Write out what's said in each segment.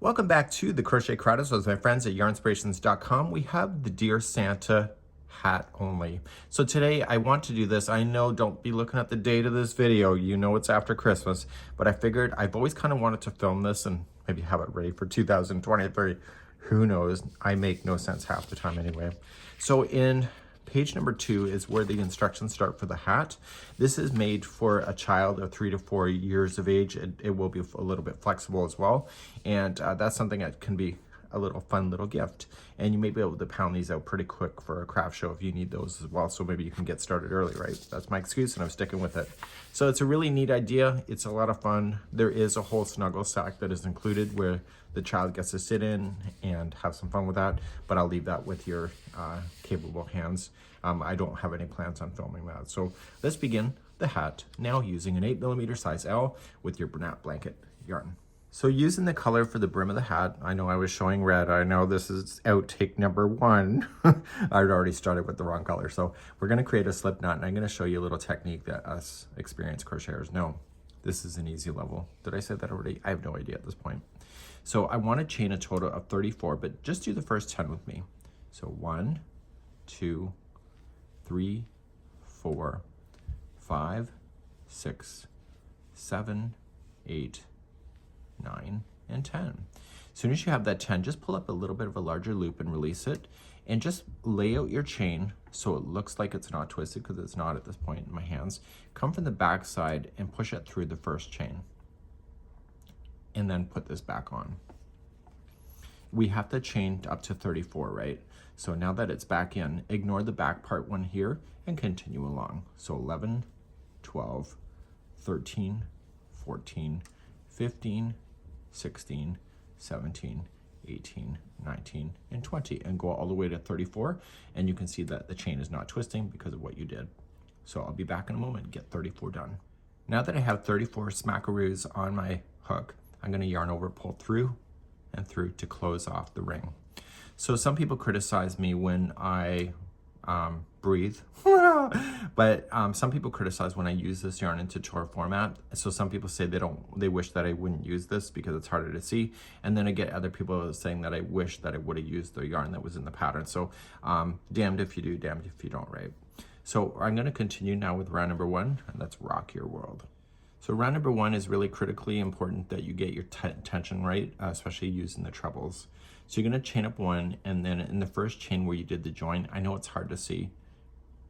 Welcome back to the Crochet Credits with my friends at yarnspirations.com. We have the Dear Santa hat only. So today I want to do this. I know, don't be looking at the date of this video. You know it's after Christmas, but I figured I've always kind of wanted to film this and maybe have it ready for 2023. Who knows? I make no sense half the time anyway. So in page number 2 is where the instructions start for the hat. This is made for a child of 3 to 4 years of age. It will be a little bit flexible as well. And that's something that can be a little fun little gift. And you may be able to pound these out pretty quick for a craft show if you need those as well. So maybe you can get started early, right? That's my excuse and I'm sticking with it. So it's a really neat idea. It's a lot of fun. There is a whole snuggle sack that is included where the child gets to sit in and have some fun with that, but I'll leave that with your capable hands. I don't have any plans on filming that. So let's begin the hat now using an 8mm size L with your Bernat Blanket yarn. So using the color for the brim of the hat, I know I was showing red. I know this is outtake number 1. I'd already started with the wrong color. So we're gonna create a slip knot and I'm gonna show you a little technique that us experienced crocheters know. This is an easy level. Did I say that already? I have no idea at this point. So I wanna chain a total of 34, but just do the first 10 with me. So 1, 2, 3, 4, 5, 6, 7, 8, 9, and 10. As soon as you have that 10, just pull up a little bit of a larger loop and release it, and just lay out your chain so it looks like it's not twisted, because it's not at this point in my hands. Come from the back side and push it through the first chain, and then put this back on. We have to chain up to 34, right? So now that it's back in, ignore the back part one here and continue along. So 11, 12, 13, 14, 15, 16, 17, 18, 19, and 20, and go all the way to 34. And you can see that the chain is not twisting because of what you did. So I'll be back in a moment and get 34 done. Now that I have 34 smackaroos on my hook, I'm gonna yarn over, pull through and through to close off the ring. So some people criticize me when I breathe, but some people criticize when I use this yarn in tutorial format. So some people say they wish that I wouldn't use this because it's harder to see. And then I get other people saying that I wish that I would have used the yarn that was in the pattern. So damned if you do, damned if you don't, right? So I'm gonna continue now with round number 1, and that's Rock Your World. So round number 1 is really critically important that you get your tension right, especially using the trebles. So you're gonna chain up 1, and then in the first chain where you did the join, I know it's hard to see,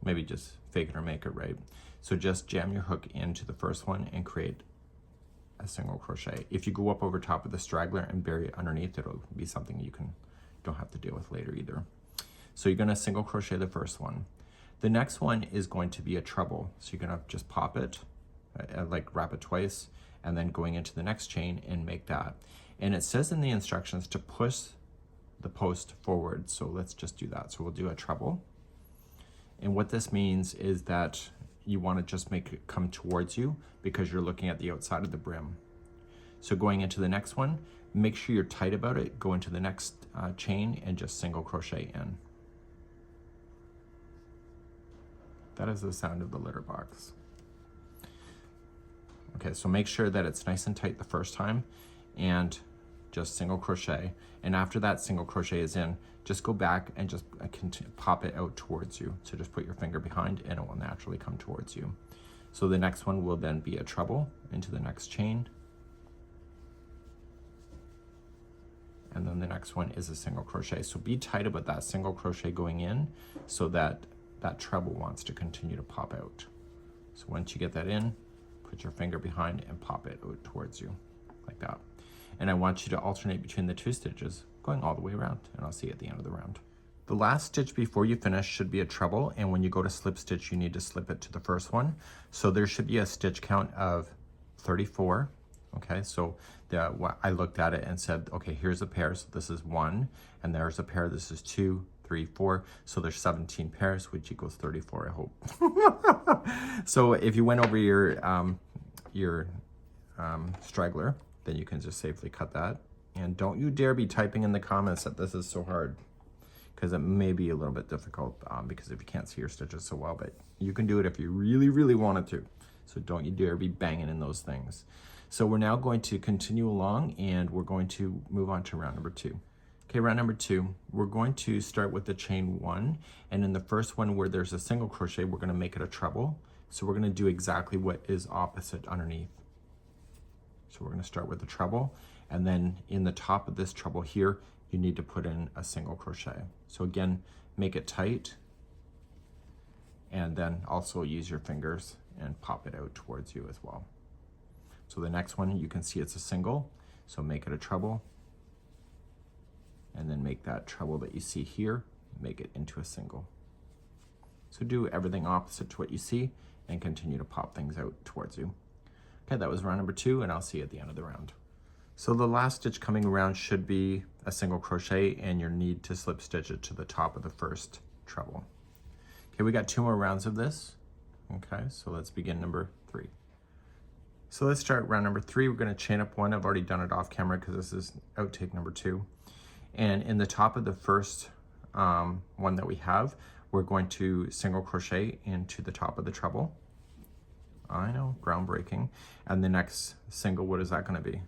maybe just fake it or make it, right? So just jam your hook into the first one and create a single crochet. If you go up over top of the straggler and bury it underneath, it'll be something you don't have to deal with later either. So you're gonna single crochet the first one. The next one is going to be a treble. So you're gonna just pop it, like wrap it twice, and then going into the next chain and make that. And it says in the instructions to push the post forward. So let's just do that. So we'll do a treble. And what this means is that you want to just make it come towards you because you're looking at the outside of the brim. So going into the next one, make sure you're tight about it. Go into the next chain and just single crochet in. That is the sound of the litter box. Okay, so make sure that it's nice and tight the first time and just single crochet. And after that single crochet is in, just go back and just pop it out towards you. So just put your finger behind and it will naturally come towards you. So the next one will then be a treble into the next chain. And then the next one is a single crochet. So be tight about that single crochet going in so that that treble wants to continue to pop out. So once you get that in, put your finger behind and pop it out towards you like that. And I want you to alternate between the 2 stitches going all the way around, and I'll see you at the end of the round. The last stitch before you finish should be a treble, and when you go to slip stitch, you need to slip it to the first one. So there should be a stitch count of 34. Okay, so I looked at it and said, okay, here's a pair, so this is 1, and there's a pair, this is 2, 3, 4, so there's 17 pairs, which equals 34, I hope. So if you went over your straggler, then you can just safely cut that. And don't you dare be typing in the comments that this is so hard, because it may be a little bit difficult because if you can't see your stitches so well, but you can do it if you really, really wanted to. So don't you dare be banging in those things. So we're now going to continue along and we're going to move on to round number 2. Okay, round number 2, we're going to start with the chain 1, and in the first one where there's a single crochet, we're going to make it a treble. So we're going to do exactly what is opposite underneath. So we're going to start with the treble, and then in the top of this treble here, you need to put in a single crochet. So again, make it tight, and then also use your fingers and pop it out towards you as well. So the next one, you can see it's a single, so make it a treble, and then make that treble that you see here, make it into a single. So do everything opposite to what you see and continue to pop things out towards you. Okay, that was round number 2, and I'll see you at the end of the round. So the last stitch coming around should be a single crochet, and you'll need to slip stitch it to the top of the first treble. Okay, we got 2 more rounds of this. Okay, so let's begin number 3. So let's start round number 3. We're going to chain up 1. I've already done it off camera because this is outtake number 2. And in the top of the first one that we have, we're going to single crochet into the top of the treble. I know, groundbreaking. And the next single, what is that going to be?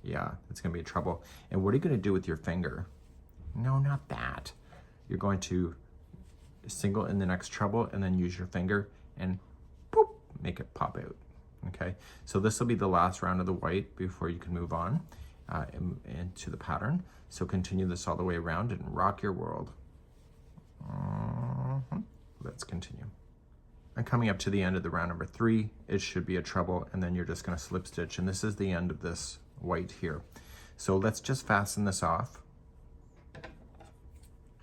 Yeah, it's going to be a treble. And what are you going to do with your finger? No, not that. You're going to single in the next treble and then use your finger and boop, make it pop out. Okay, so this will be the last round of the white before you can move on into the pattern. So continue this all the way around and rock your world. Let's continue. And coming up to the end of the round number 3, it should be a treble, and then you're just going to slip stitch, and this is the end of this white here. So let's just fasten this off.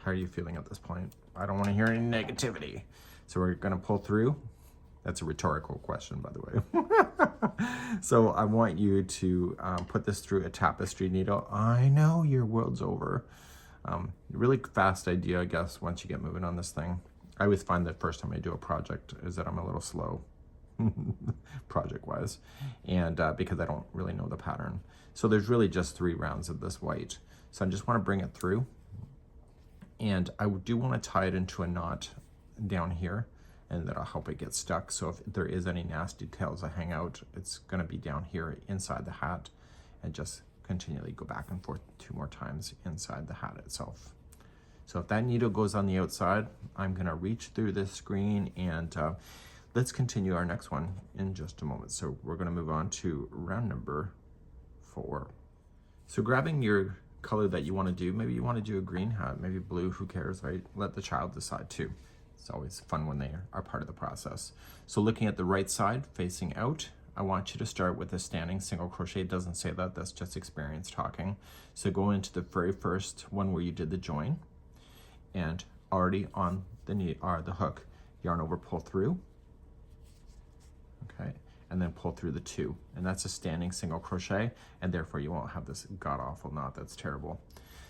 How are you feeling at this point? I don't want to hear any negativity. So we're going to pull through. That's a rhetorical question, by the way. So I want you to put this through a tapestry needle. I know your world's over. Really fast idea, I guess, once you get moving on this thing. I always find that first time I do a project is that I'm a little slow, project-wise, and because I don't really know the pattern. So there's really just 3 rounds of this white. So I just want to bring it through, and I do want to tie it into a knot down here, and that'll help it get stuck. So if there is any nasty tails that hang out, it's going to be down here inside the hat, and just continually go back and forth 2 more times inside the hat itself. So if that needle goes on the outside, I'm going to reach through this screen, and let's continue our next one in just a moment. So we're going to move on to round number 4. So grabbing your color that you want to do, maybe you want to do a green hat, maybe blue, who cares, right? Let the child decide too. It's always fun when they are part of the process. So looking at the right side, facing out, I want you to start with a standing single crochet. It doesn't say that, that's just experience talking. So go into the very first one where you did the join, and already on the hook, yarn over, pull through, okay, and then pull through the 2, and that's a standing single crochet, and therefore you won't have this god-awful knot that's terrible.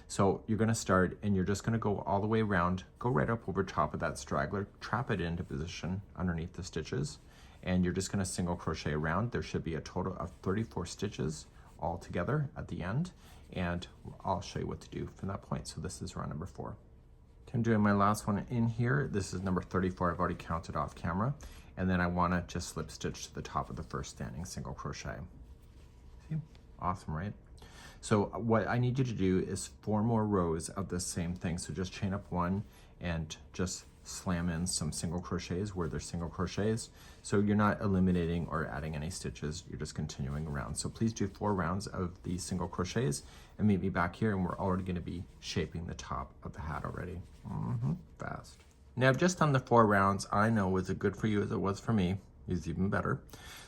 So you're going to start, and you're just going to go all the way around, go right up over top of that straggler, trap it into position underneath the stitches, and you're just going to single crochet around. There should be a total of 34 stitches all together at the end, and I'll show you what to do from that point. So this is round number 4. I'm doing my last one in here. This is number 34. I've already counted off camera. And then I want to just slip stitch to the top of the first standing single crochet. See? Awesome, right? So what I need you to do is 4 more rows of the same thing. So just chain up 1 and just slam in some single crochets where there's single crochets. So you're not eliminating or adding any stitches, you're just continuing around. So please do 4 rounds of these single crochets and meet me back here, and we're already going to be shaping the top of the hat already. Fast. Now I've just done the 4 rounds. I know, as good for you as it was for me, is even better.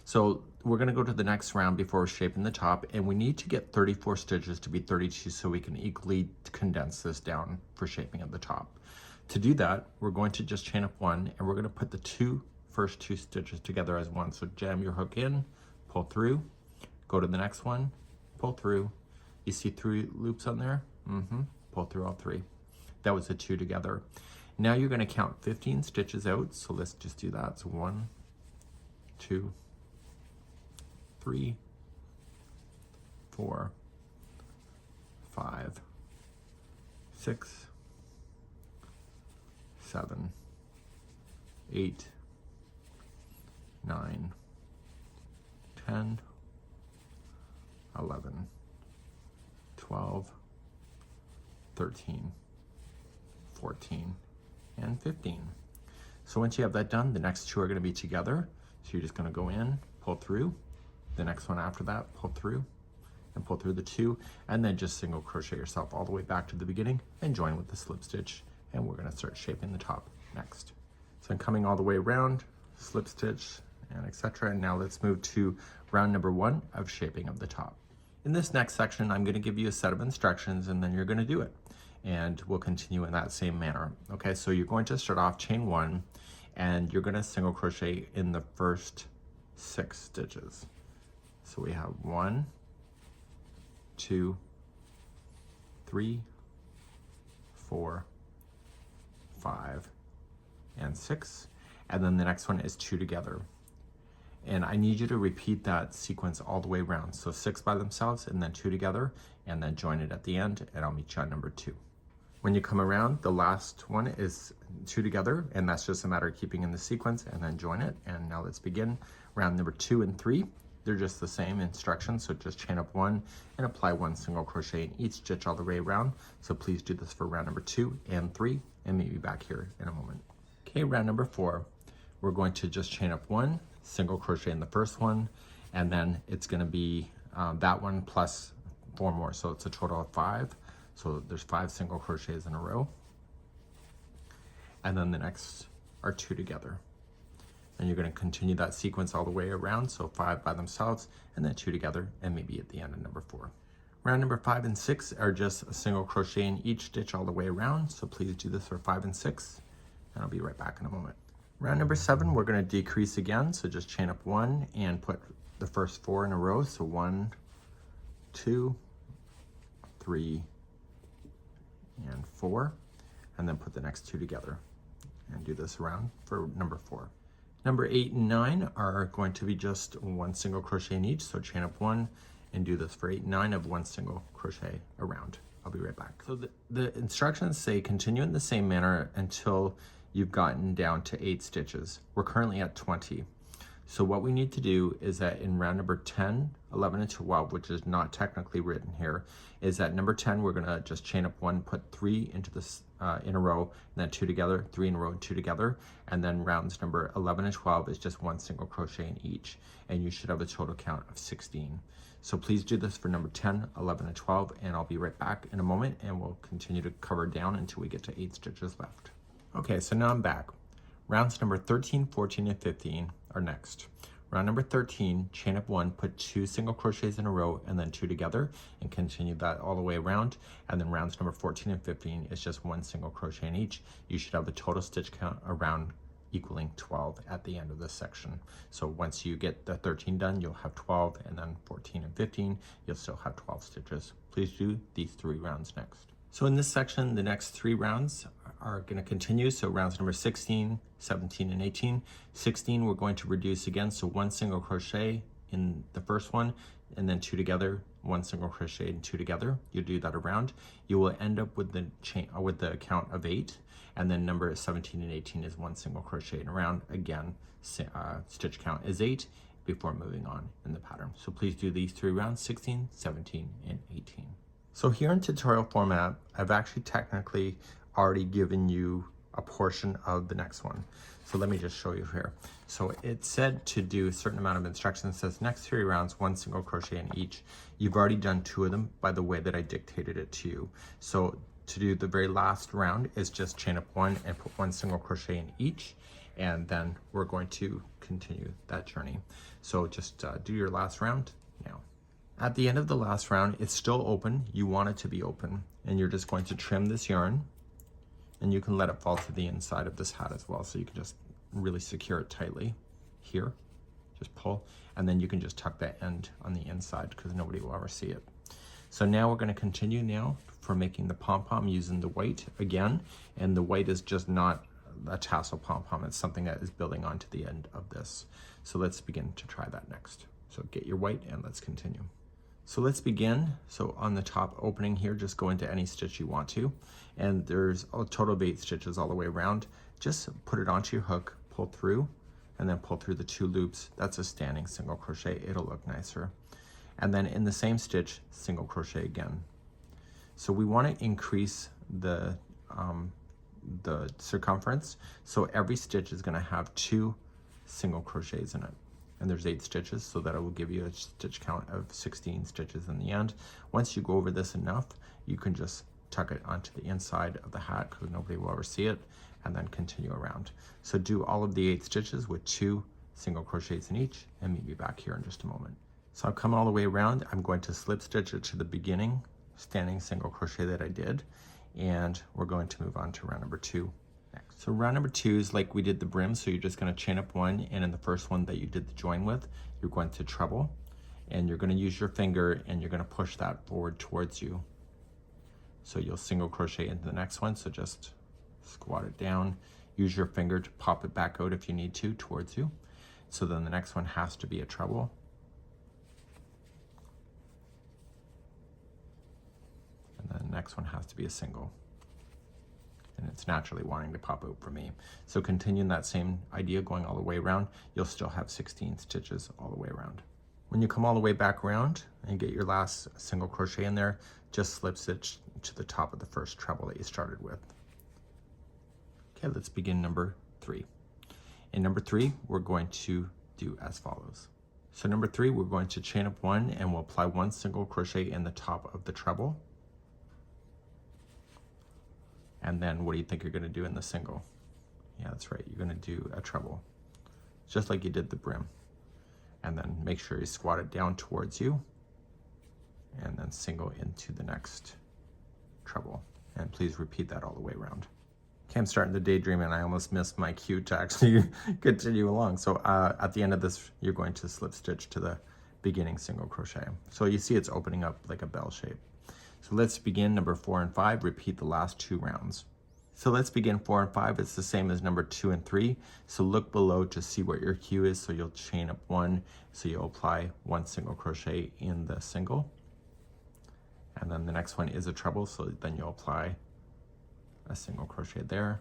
So we're going to go to the next round before we're shaping the top, and we need to get 34 stitches to be 32 so we can equally condense this down for shaping at the top. To do that, we're going to just chain up 1, and we're going to put the first two stitches together as one. So jam your hook in, pull through, go to the next one, pull through. You see 3 loops on there? Pull through all 3. That was the 2 together. Now you're going to count 15 stitches out. So let's just do that. So 1, 2, 3, 4, 5, 6, 7, 8, 9, 10, 11, 12, 13, 14, and 15. So once you have that done, the next two are going to be together. So you're just going to go in, pull through, the next one after that, pull through, and pull through the two, and then just single crochet yourself all the way back to the beginning and join with the slip stitch, and we're going to start shaping the top next. So I'm coming all the way around, slip stitch, and etc. And now let's move to round number 1 of shaping of the top. In this next section, I'm going to give you a set of instructions, and then you're going to do it, and we'll continue in that same manner. Okay, so you're going to start off chain 1, and you're going to single crochet in the first 6 stitches. So we have 1, 2, 3, 4, 5, and 6, and then the next one is 2 together. And I need you to repeat that sequence all the way around. So 6 by themselves, and then 2 together, and then join it at the end, and I'll meet you on number 2. When you come around, the last one is 2 together, and that's just a matter of keeping in the sequence, and then join it. And now let's begin round number 2 and 3. They're just the same instructions, so just chain up 1 and apply 1 single crochet in each stitch all the way around. So please do this for round number 2 and 3, and meet me back here in a moment. Okay, round number 4, we're going to just chain up 1, single crochet in the first one, and then it's going to be that one plus 4 more, so it's a total of 5. So there's 5 single crochets in a row, and then the next are 2 together. And you're going to continue that sequence all the way around, so 5 by themselves, and then 2 together, and maybe at the end of number 4. Round number 5 and 6 are just a single crochet in each stitch all the way around, so please do this for 5 and 6, and I'll be right back in a moment. Round number 7, we're going to decrease again, so just chain up 1 and put the first 4 in a row, so 1, 2, 3, and 4, and then put the next 2 together, and do this around for number 4. Number 8 and 9 are going to be just 1 single crochet in each, so chain up 1 and do this for 8 and 9 of 1 single crochet around. I'll be right back. So the instructions say continue in the same manner until you've gotten down to 8 stitches. We're currently at 20. So what we need to do is that in round number 10, 11, and 12, which is not technically written here, is that number 10, we're gonna just chain up 1, put 3 into this in a row, and then 2 together, 3 in a row, and 2 together. And then rounds number 11 and 12 is just 1 single crochet in each. And you should have a total count of 16. So please do this for number 10, 11, and 12, and I'll be right back in a moment, and we'll continue to cover down until we get to 8 stitches left. Okay, so now I'm back. Rounds number 13, 14, and 15 are next. Round number 13, chain up 1, put 2 single crochets in a row, and then 2 together, and continue that all the way around. And then rounds number 14 and 15 is just 1 single crochet in each. You should have the total stitch count around equaling 12 at the end of this section. So once you get the 13 done, you'll have 12, and then 14 and 15, you'll still have 12 stitches. Please do these 3 rounds next. So in this section, the next 3 rounds are going to continue. So rounds number 16, 17, and 18. 16, we're going to reduce again. So 1 single crochet in the first one, and then 2 together, 1 single crochet and 2 together. You do that around. You will end up with the chain with the count of 8. And then number 17 and 18 is 1 single crochet and around. Again, stitch count is 8 before moving on in the pattern. So please do these 3 rounds, 16, 17, and 18. So here in tutorial format, I've actually technically already given you a portion of the next one. So let me just show you here. So it said to do a certain amount of instructions. It says next 3 rounds, 1 single crochet in each. You've already done 2 of them by the way that I dictated it to you. So to do the very last round is just chain up 1 and put 1 single crochet in each. And then we're going to continue that journey. So just do your last round now. At the end of the last round, it's still open. You want it to be open, and you're just going to trim this yarn, and you can let it fall to the inside of this hat as well. So you can just really secure it tightly here, just pull, and then you can just tuck that end on the inside because nobody will ever see it. So now we're going to continue now for making the pom-pom using the white again, and the white is just not a tassel pom-pom. It's something that is building onto the end of this. So let's begin to try that next. So get your white and let's continue. So let's begin. So on the top opening here, just go into any stitch you want to. And there's a total of 8 stitches all the way around. Just put it onto your hook, pull through, and then pull through the 2 loops. That's a standing single crochet. It'll look nicer. and then in the same stitch, single crochet again. So we want to increase the circumference, so every stitch is going to have 2 single crochets in it, and there's 8 stitches, so that it will give you a stitch count of 16 stitches in the end. Once you go over this enough, you can just tuck it onto the inside of the hat because nobody will ever see it, and then continue around. So do all of the 8 stitches with 2 single crochets in each, and meet me back here in just a moment. So I've come all the way around. I'm going to slip stitch it to the beginning standing single crochet that I did, and we're going to move on to round number 2 next. So round number 2 is like we did the brim, so you're just going to chain up 1, and in the first one that you did the join with, you're going to treble, and you're going to use your finger and you're going to push that forward towards you. So you'll single crochet into the next one, so just squat it down, use your finger to pop it back out if you need to towards you. So then the next one has to be a treble, and then the next one has to be a single, and it's naturally wanting to pop out for me. So continuing that same idea going all the way around, you'll still have 16 stitches all the way around. When you come all the way back around and get your last single crochet in there, just slip stitch to the top of the first treble that you started with. Okay, let's begin number 3. In number 3, we're going to do as follows. So number 3, we're going to chain up 1, and we'll apply 1 single crochet in the top of the treble. And then what do you think you're going to do in the single? Yeah, that's right, you're going to do a treble, just like you did the brim. And then make sure you squat it down towards you, and then single into the next treble. And please repeat that all the way around. Okay, I'm starting to daydream, and I almost missed my cue to actually continue along. So at the end of this, you're going to slip stitch to the beginning single crochet. So you see it's opening up like a bell shape. So let's begin number 4 and 5, repeat the last 2 rounds. So let's begin 4 and 5. It's the same as number 2 and 3. So look below to see what your cue is. So you'll chain up 1. So you'll apply 1 single crochet in the single. And then the next one is a treble. So then you'll apply a single crochet there.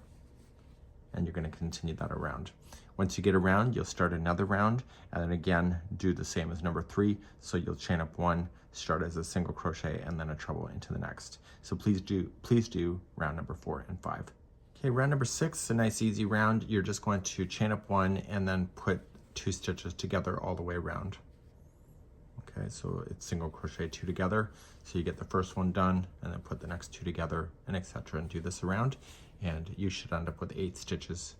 And you're going to continue that around. Once you get around, you'll start another round. And then again, do the same as number 3. So you'll chain up 1, start as a single crochet, and then a treble into the next. So please do round number 4 and 5. Okay, round number 6, a nice easy round. You're just going to chain up 1 and then put 2 stitches together all the way around. Okay, so it's single crochet 2 together. So you get the first one done, and then put the next 2 together, and etc. and do this around. And you should end up with 8 stitches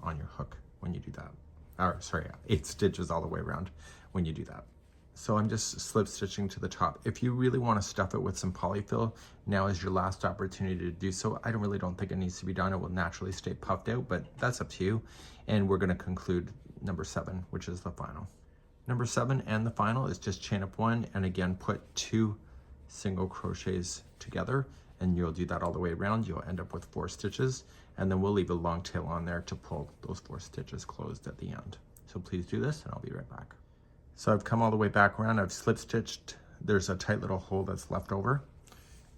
on your hook when you do that. Or sorry, 8 stitches all the way around when you do that. So I'm just slip stitching to the top. If you really want to stuff it with some polyfill, now is your last opportunity to do so. I really don't think it needs to be done. It will naturally stay puffed out, but that's up to you. And we're going to conclude number 7, which is the final. Number 7 and the final is just chain up 1, and again put 2 single crochets together, and you'll do that all the way around. You'll end up with 4 stitches, and then we'll leave a long tail on there to pull those 4 stitches closed at the end. So please do this, and I'll be right back. So I've come all the way back around. I've slip stitched. There's a tight little hole that's left over,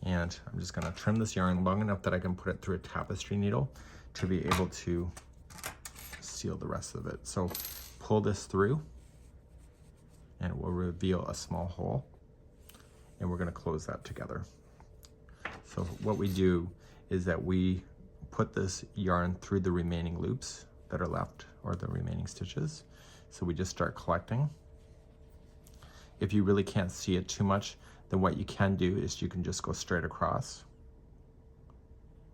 and I'm just going to trim this yarn long enough that I can put it through a tapestry needle to be able to seal the rest of it. So pull this through, and it will reveal a small hole, and we're going to close that together. So what we do is that we put this yarn through the remaining loops that are left, or the remaining stitches. So we just start collecting. If you really can't see it too much, then what you can do is you can just go straight across.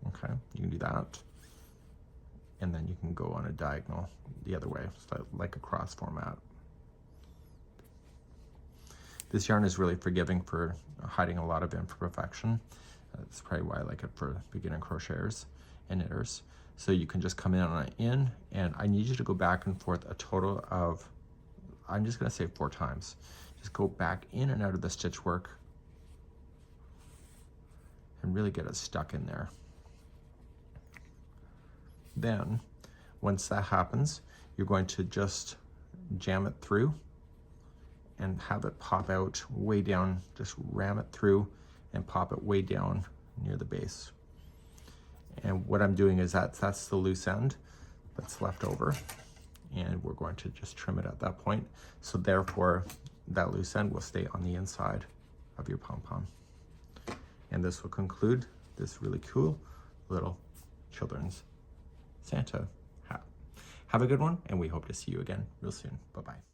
Okay, you can do that. And then you can go on a diagonal the other way, so like a cross format. This yarn is really forgiving for hiding a lot of imperfection. That's probably why I like it for beginner crocheters and knitters. So you can just come in, and I need you to go back and forth a total of, I'm just going to say 4 times. Just go back in and out of the stitch work and really get it stuck in there. Then, once that happens, you're going to just jam it through and have it pop out way down. Just ram it through and pop it way down near the base. And what I'm doing is that's the loose end that's left over, and we're going to just trim it at that point. So therefore, that loose end will stay on the inside of your pom-pom. And this will conclude this really cool little children's Santa hat. Have a good one, and we hope to see you again real soon. Bye-bye.